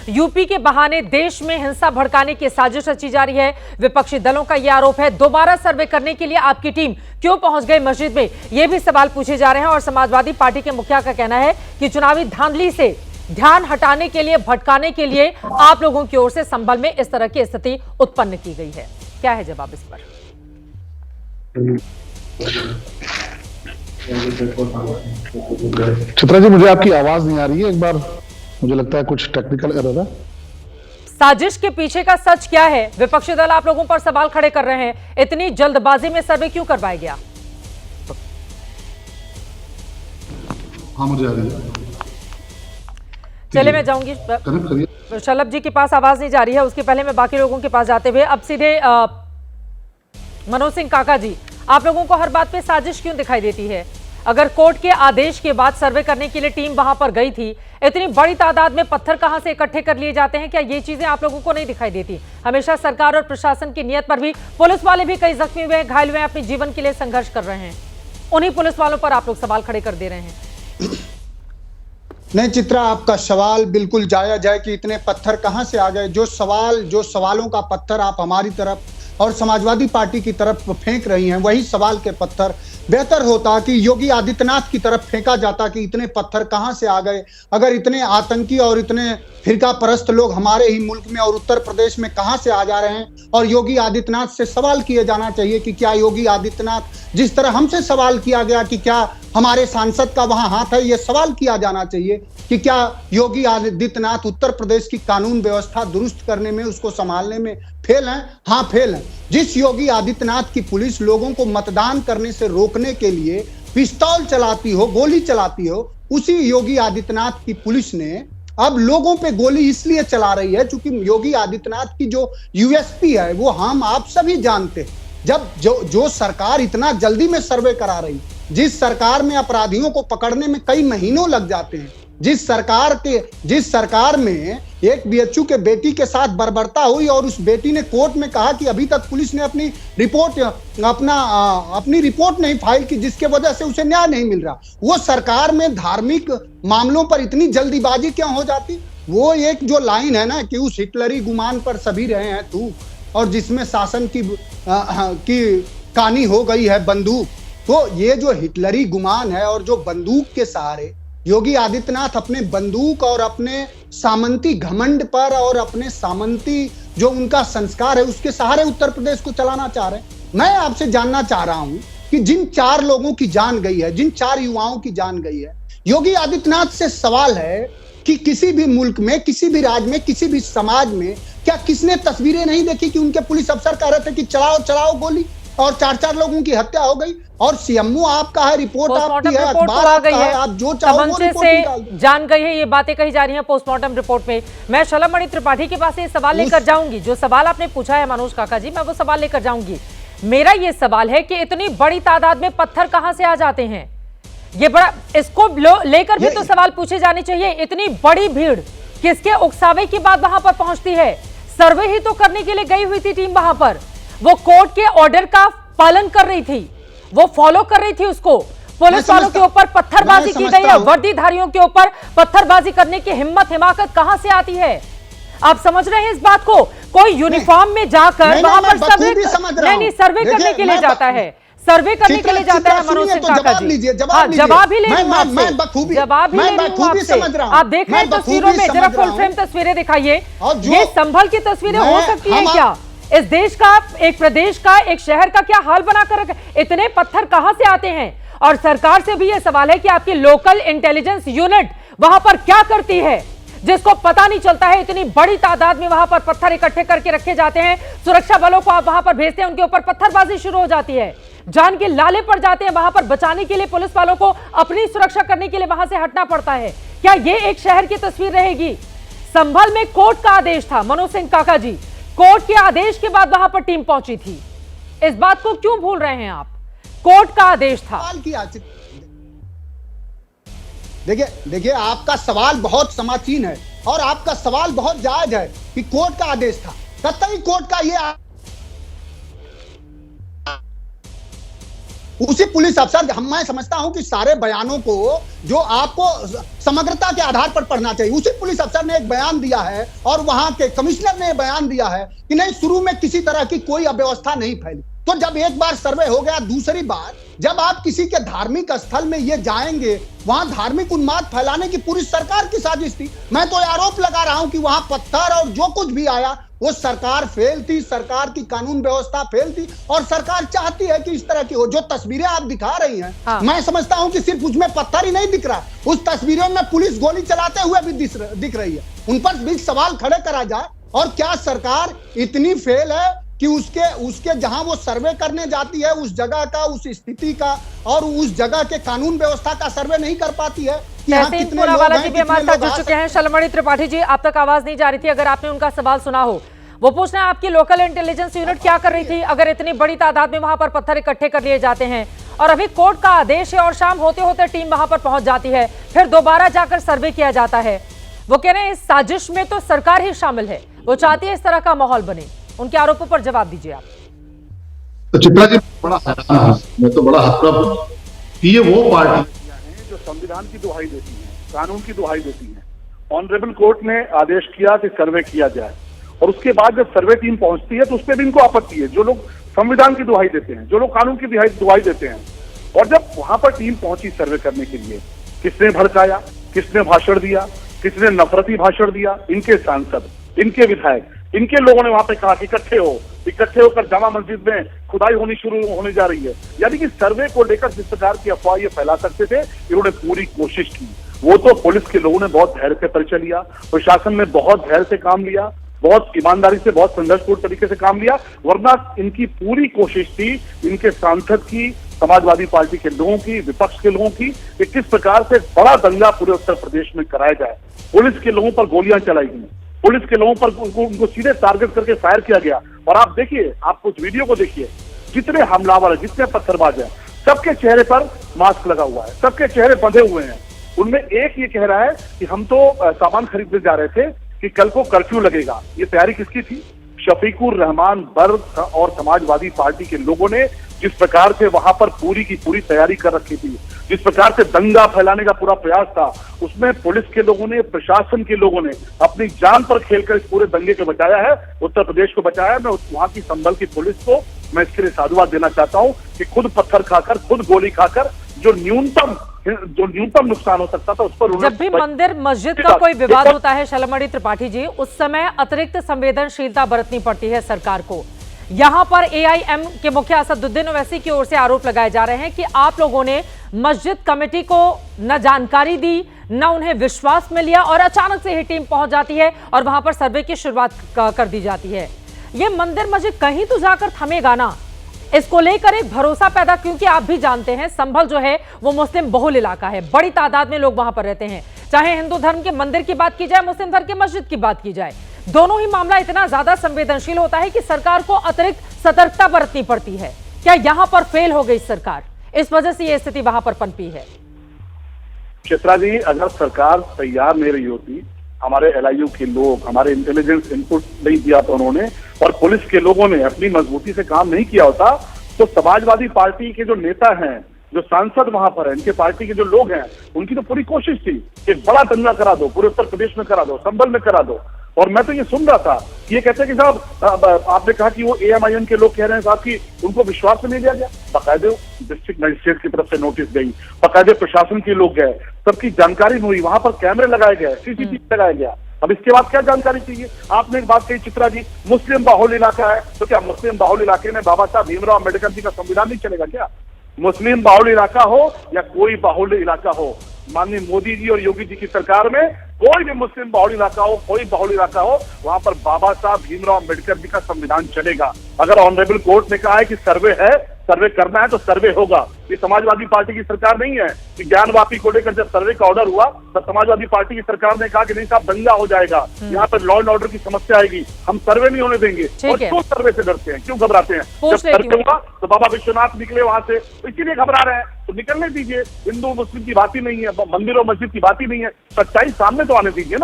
UP के बहाने देश में हिंसा भड़काने की साजिश रची जा रही है। विपक्षी दलों का यह आरोप है, दोबारा सर्वे करने के लिए आपकी टीम क्यों पहुंच गई मस्जिद में, ये भी सवाल पूछे जा रहे हैं। और समाजवादी पार्टी के मुखिया का कहना है कि चुनावी धांधली से ध्यान हटाने के लिए, भटकाने के लिए आप लोगों की ओर से संभल में इस तरह की स्थिति उत्पन्न की गई है। क्या है जवाब इस पर? चित्रा जी, मुझे आपकी आवाज नहीं आ रही है। एक बार, मुझे लगता है कुछ टेक्निकल एरर है। साजिश के पीछे का सच क्या है? विपक्षी दल आप लोगों पर सवाल खड़े कर रहे हैं, इतनी जल्दबाजी में सर्वे क्यों करवाया गया? हाँ, मुझे आ रही है। चले, मैं जाऊंगी शलभ जी के पास। आवाज नहीं जा रही है, उसके पहले मैं बाकी लोगों के पास जाते हुए अब सीधे मनोज सिंह काका जी, आप लोगों को हर बात पे साजिश क्यों दिखाई देती है? अगर कोर्ट के आदेश के बाद सर्वे करने के लिए टीम वहां पर गई थी, इतनी बड़ी तादाद में पत्थर कहां से इकट्ठे कर लिए जाते हैं? क्या ये चीजें आप लोगों को नहीं दिखाई देती? हमेशा सरकार और प्रशासन की नीयत पर भी, पुलिस वाले भी कई जख्मी हुए हैं, घायल हुए हैं, अपने जीवन के लिए संघर्ष कर रहे हैं, उन्हीं पुलिस वालों पर आप लोग सवाल खड़े कर दे रहे हैं। नहीं चित्रा, आपका सवाल बिल्कुल जायज है कि इतने पत्थर कहां से आ गए। जो सवालों का पत्थर आप हमारी तरफ और समाजवादी पार्टी की तरफ फेंक रही हैं, वही सवाल के पत्थर बेहतर होता कि योगी आदित्यनाथ की तरफ फेंका जाता कि इतने पत्थर कहां से आ गए। अगर इतने आतंकी और इतने फिरका परस्त लोग हमारे ही मुल्क में और उत्तर प्रदेश में कहां से आ जा रहे हैं, और योगी आदित्यनाथ से सवाल किए जाना चाहिए कि क्या योगी आदित्यनाथ, जिस तरह हमसे सवाल किया गया कि क्या हमारे सांसद का वहां हाथ है, यह सवाल किया जाना चाहिए कि क्या योगी आदित्यनाथ उत्तर प्रदेश की कानून व्यवस्था दुरुस्त करने में, उसको संभालने में फेल हैं? हाँ, फेल हैं। जिस योगी आदित्यनाथ की पुलिस लोगों को मतदान करने से रोकने के लिए पिस्तौल चलाती हो, गोली चलाती हो, उसी योगी आदित्यनाथ की पुलिस ने अब लोगों पे गोली इसलिए चला रही है क्योंकि योगी आदित्यनाथ की जो यूएसपी है वो हम आप सभी जानते हैं। जब जो सरकार इतना जल्दी में सर्वे करा रही, जिस सरकार में अपराधियों को पकड़ने में कई महीनों लग जाते हैं, जिस सरकार में एक बीएचयू के बेटी के साथ बर्बरता हुई और उस बेटी ने कोर्ट में कहा कि अभी तक पुलिस ने अपनी रिपोर्ट नहीं फाइल की, जिसके वजह से उसे न्याय नहीं मिल रहा, वो सरकार में धार्मिक मामलों पर इतनी जल्दीबाजी क्यों हो जाती? वो एक जो लाइन है ना कि उस हिटलरी गुमान पर सभी रहे हैं तू, और जिसमें शासन की कहानी हो गई है बंदूक। तो ये जो हिटलरी गुमान है और जो बंदूक के सहारे योगी आदित्यनाथ अपने बंदूक और अपने सामंती घमंड पर और अपने सामंती जो उनका संस्कार है उसके सहारे उत्तर प्रदेश को चलाना चाह रहे हैं। मैं आपसे जानना चाह रहा हूं कि जिन 4 लोगों की जान गई है, जिन 4 युवाओं की जान गई है, योगी आदित्यनाथ से सवाल है कि किसी भी मुल्क में, किसी भी राज्य में, किसी भी समाज में क्या किसने तस्वीरें नहीं देखी कि उनके पुलिस अफसर कह रहे थे कि चलाओ चलाओ गोली, और 4-4 लोगों की हत्या हो गई? और सीएमओ आपका है, रिपोर्ट आपकी है, अखबार आपका है, आप जो चाहो वो रिपोर्ट निकाल दो। जान गई है, ये बातें कही जा रही हैं पोस्टमार्टम रिपोर्ट में। मैं शलभ मणि त्रिपाठी के पास ये सवाल लेकर जाऊंगी, जो सवाल आपने पूछा है मनोज काका जी, मैं वो सवाल लेकर जाऊंगी। मेरा ये सवाल है कि इतनी बड़ी तादाद में पत्थर कहां से आ जाते हैं? ये बड़ा, इसको लेकर भी तो सवाल पूछे जाने चाहिए। इतनी बड़ी भीड़ किसके उकसावे की बात वहां पर पहुंचती है? सर्वे ही तो करने के लिए गई हुई थी टीम वहां पर, वो कोर्ट के ऑर्डर का पालन कर रही थी, वो फॉलो कर रही थी उसको। पुलिस वालों के ऊपर पत्थरबाजी की गई है, वर्दीधारियों के ऊपर पत्थरबाजी करने की हिम्मत, हिमाकत कहां से आती है? आप समझ रहे हैं इस बात को? कोई यूनिफॉर्म में जाकर वहां पर सर्वे करने के लिए जाता है, सर्वे करने के लिए जाता है। मनोज सिंह काका जी, जवाब ही ले रही हूं आपसे, जवाब ही ले रही हूं आपसे। आप देख रहे हैं तस्वीरों में, जरा फुल फ्रेम तस्वीरें दिखाइए। ये संभल की तस्वीरें हो सकती है क्या? इस देश का, एक प्रदेश का, एक शहर का क्या हाल बनाकर रखा? इतने पत्थर कहां से आते हैं? और सरकार से भी यह सवाल है कि आपकी लोकल इंटेलिजेंस यूनिट वहां पर क्या करती है, जिसको पता नहीं चलता है? इतनी बड़ी तादाद में वहां पर पत्थर इकट्ठे करके रखे जाते हैं, सुरक्षा बलों को आप वहां पर भेजते हैं, उनके ऊपर पत्थरबाजी शुरू हो जाती है, जान के लाले पड़ जाते हैं, वहां पर बचाने के लिए पुलिस वालों को अपनी सुरक्षा करने के लिए वहां से हटना पड़ता है। क्या ये एक शहर की तस्वीर रहेगी? संभल में कोर्ट का आदेश था मनोज सिंह काका जी, कोर्ट के आदेश के बाद वहां पर टीम पहुंची थी, इस बात को क्यों भूल रहे हैं आप? कोर्ट का आदेश था। देखिए आपका सवाल बहुत समाचीन है और आपका सवाल बहुत जायज है कि कोर्ट का आदेश था। कतई कोर्ट का ये उसी पुलिस अफसर, मैं समझता हूं कि सारे बयानों को जो आपको समग्रता के आधार पर पढ़ना चाहिए, उसी पुलिस अफसर ने एक बयान दिया है और वहां के कमिश्नर ने बयान दिया है कि नहीं, शुरू में किसी तरह की कोई अव्यवस्था नहीं फैली। तो जब एक बार सर्वे हो गया, दूसरी बार जब आप किसी के धार्मिक स्थल में ये जाएंगे, वहां धार्मिक उन्माद फैलाने की पूरी सरकार की साजिश थी। मैं तो आरोप लगा रहा हूं कि वहां पत्थर और जो कुछ भी आया वो सरकार फेल थी, सरकार की कानून व्यवस्था फेल थी, और सरकार चाहती है कि इस तरह की हो। जो तस्वीरें आप दिखा रही हैं, हाँ। मैं समझता हूं कि सिर्फ उसमें पत्थर ही नहीं दिख रहा, उस तस्वीरों में पुलिस गोली चलाते हुए भी दिख रही है। उन पर भी सवाल खड़े करा जाए। और क्या सरकार इतनी फेल है कि उसके जहां वो सर्वे करने जाती है, उस जगह का, उस स्थिति का और उस जगह के कानून व्यवस्था का सर्वे नहीं कर पाती है? तहसीन पूनावाला जी भी हमारे साथ जुड़ चुके हैं। शलमणि त्रिपाठी जी, आप तक आवाज नहीं जा रही थी, अगर आपने उनका सवाल सुना हो। वो पूछ रहे हैं आपकी लोकल इंटेलिजेंस यूनिट क्या कर रही थी अगर इतनी बड़ी तादाद में वहां पर पत्थर इकट्ठे कर लिए जाते हैं, और अभी कोर्ट का आदेश है और शाम होते होते टीम वहां पर पहुंच जाती है, फिर दोबारा जाकर सर्वे किया जाता है। वो कह रहे हैं इस साजिश में तो सरकार ही शामिल है, वो चाहती है इस तरह का माहौल बने। उनके आरोपों पर जवाब दीजिए आप। तो चित्रा जी, मैं तो बड़ा हतप्रभ कि ये वो पार्टी हैं जो संविधान की दुहाई देती हैं, कानून की दुहाई देती हैं। ऑनरेबल कोर्ट ने आदेश किया कि सर्वे किया जाए, और उसके बाद जब सर्वे टीम पहुंचती है तो उस पर भी इनको आपत्ति है। जो लोग संविधान की दुहाई देते हैं, जो लोग कानून की दुहाई देते हैं, और जब वहां पर टीम पहुंची सर्वे करने के लिए, किसने भड़काया, किसने भाषण दिया, किसने नफरती भाषण दिया? इनके सांसद, इनके विधायक, इनके लोगों ने वहां पे कहा कि इकट्ठे होकर जामा मस्जिद में खुदाई होने जा रही है। यानी कि सर्वे को लेकर जिस प्रकार की अफवाह ये फैला सकते थे, इन्होंने पूरी कोशिश की। वो तो पुलिस के लोगों ने बहुत धैर्य से परिचय लिया, प्रशासन ने बहुत धैर्य से काम लिया, बहुत ईमानदारी से, बहुत संघर्षपूर्ण तरीके से काम लिया, वरना इनकी पूरी कोशिश थी, इनके सांसद की, समाजवादी पार्टी के लोगों की, विपक्ष के लोगों की, कि किस प्रकार से बड़ा दंगा पूरे उत्तर प्रदेश में कराया जाए। पुलिस के लोगों पर गोलियां चलाई गई, पुलिस के लोगों पर उनको सीधे टारगेट करके फायर किया गया। और आप देखिए, आप कुछ वीडियो को देखिए, जितने हमलावर है, जितने पत्थरबाज हैं, सबके चेहरे पर मास्क लगा हुआ है, सबके चेहरे बंधे हुए हैं। उनमें एक ये कह रहा है कि हम तो सामान खरीदने जा रहे थे कि कल को कर्फ्यू लगेगा। ये तैयारी किसकी थी? शफीकुर रहमान बर्ग और समाजवादी पार्टी के लोगों ने जिस प्रकार से वहां पर पूरी की पूरी तैयारी कर रखी थी, जिस प्रकार से दंगा फैलाने का पूरा प्रयास था, उसमें पुलिस के लोगों ने, प्रशासन के लोगों ने अपनी जान पर खेलकर इस पूरे दंगे को बचाया है, उत्तर प्रदेश को बचाया है। मैं वहां की संभल की पुलिस को मैं इसके लिए साधुवाद देना चाहता हूं कि खुद पत्थर खाकर, खुद गोली खाकर जो न्यूनतम नुकसान हो सकता था उस पर जब भी मंदिर मस्जिद का कोई विवाद होता है शलमणि त्रिपाठी जी, उस समय अतिरिक्त संवेदनशीलता बरतनी पड़ती है सरकार को। यहां पर एआईएम के मुखिया असदुद्दीन ओवैसी की ओर से आरोप लगाए जा रहे हैं कि आप लोगों ने मस्जिद कमेटी को न जानकारी दी, न उन्हें विश्वास में लिया, और अचानक से ही टीम पहुंच जाती है और वहां पर सर्वे की शुरुआत कर दी जाती है। ये मंदिर मस्जिद कहीं तो जाकर थमेगा ना, इसको लेकर एक भरोसा पैदा, क्योंकि आप भी जानते हैं संभल जो है वो मुस्लिम बहुल इलाका है, बड़ी तादाद में लोग वहां पर रहते हैं। चाहे हिंदू धर्म के मंदिर की बात की जाए, मुस्लिम धर्म के मस्जिद की बात की जाए, दोनों ही मामला इतना ज्यादा संवेदनशील होता है कि सरकार को अतिरिक्त सतर्कता बरतनी पड़ती है। क्या यहां पर फेल हो गई सरकार, इस वजह से यह स्थिति वहां पर पनपी है? चित्रा जी, अगर सरकार तैयार नहीं रही होती, हमारे एलआईयू के लोग, हमारे इंटेलिजेंस इनपुट नहीं दिया था उन्होंने, और पुलिस के लोगों ने अपनी मजबूती से काम नहीं किया होता, तो समाजवादी पार्टी के जो नेता हैं, जो सांसद वहां पर है, इनके पार्टी के जो लोग हैं, उनकी तो पूरी कोशिश थी कि बड़ा दंगा करा दो, पूरे उत्तर प्रदेश में करा दो, संभल में करा दो। और मैं तो ये सुन रहा था कि ये कहते हैं कि साहब, आपने कहा कि वो एएमआईएम के लोग कह रहे हैं साहब कि उनको विश्वास में नहीं लिया गया। बाकायदे डिस्ट्रिक्ट मजिस्ट्रेट की तरफ से नोटिस गई, बाकायदे प्रशासन के लोग गए, सबकी जानकारी हुई, वहां पर कैमरे लगाए गए, सीसीटीवी लगाया गया। अब इसके बाद क्या जानकारी चाहिए? आपने एक बात कही चित्रा जी, मुस्लिम बाहुल इलाका है, तो क्या मुस्लिम बाहुल इलाके में बाबा साहब भीमराव अम्बेडकर जी का संविधान नहीं चलेगा क्या? मुस्लिम बाहुल इलाका हो या कोई बाहुल इलाका हो, माननीय मोदी जी और योगी जी की सरकार में कोई भी मुस्लिम बाहुल इलाका हो, कोई बाहुल इलाका हो, वहां पर बाबा साहब भीमराव अम्बेडकर जी का संविधान चलेगा। अगर ऑनरेबल कोर्ट ने कहा है कि सर्वे है, सर्वे करना है, तो सर्वे होगा। ये समाजवादी पार्टी की सरकार नहीं है कि ज्ञानवापी को लेकर जब सर्वे का ऑर्डर हुआ तब समाजवादी पार्टी की सरकार ने कहा कि नहीं साहब, दंगा हो जाएगा, यहाँ पर लॉ एंड ऑर्डर की समस्या आएगी, हम सर्वे नहीं होने देंगे। और क्यों सर्वे से डरते हैं, क्यों घबराते हैं? जब सर्वे हुआ तो बाबा विश्वनाथ निकले वहां से, तो इसीलिए घबरा रहे हैं। तो निकलने दीजिए, हिंदू मुस्लिम की बात ही नहीं है, मंदिर और मस्जिद की बात ही नहीं है, सच्चाई सामने तो आने दीजिए ना।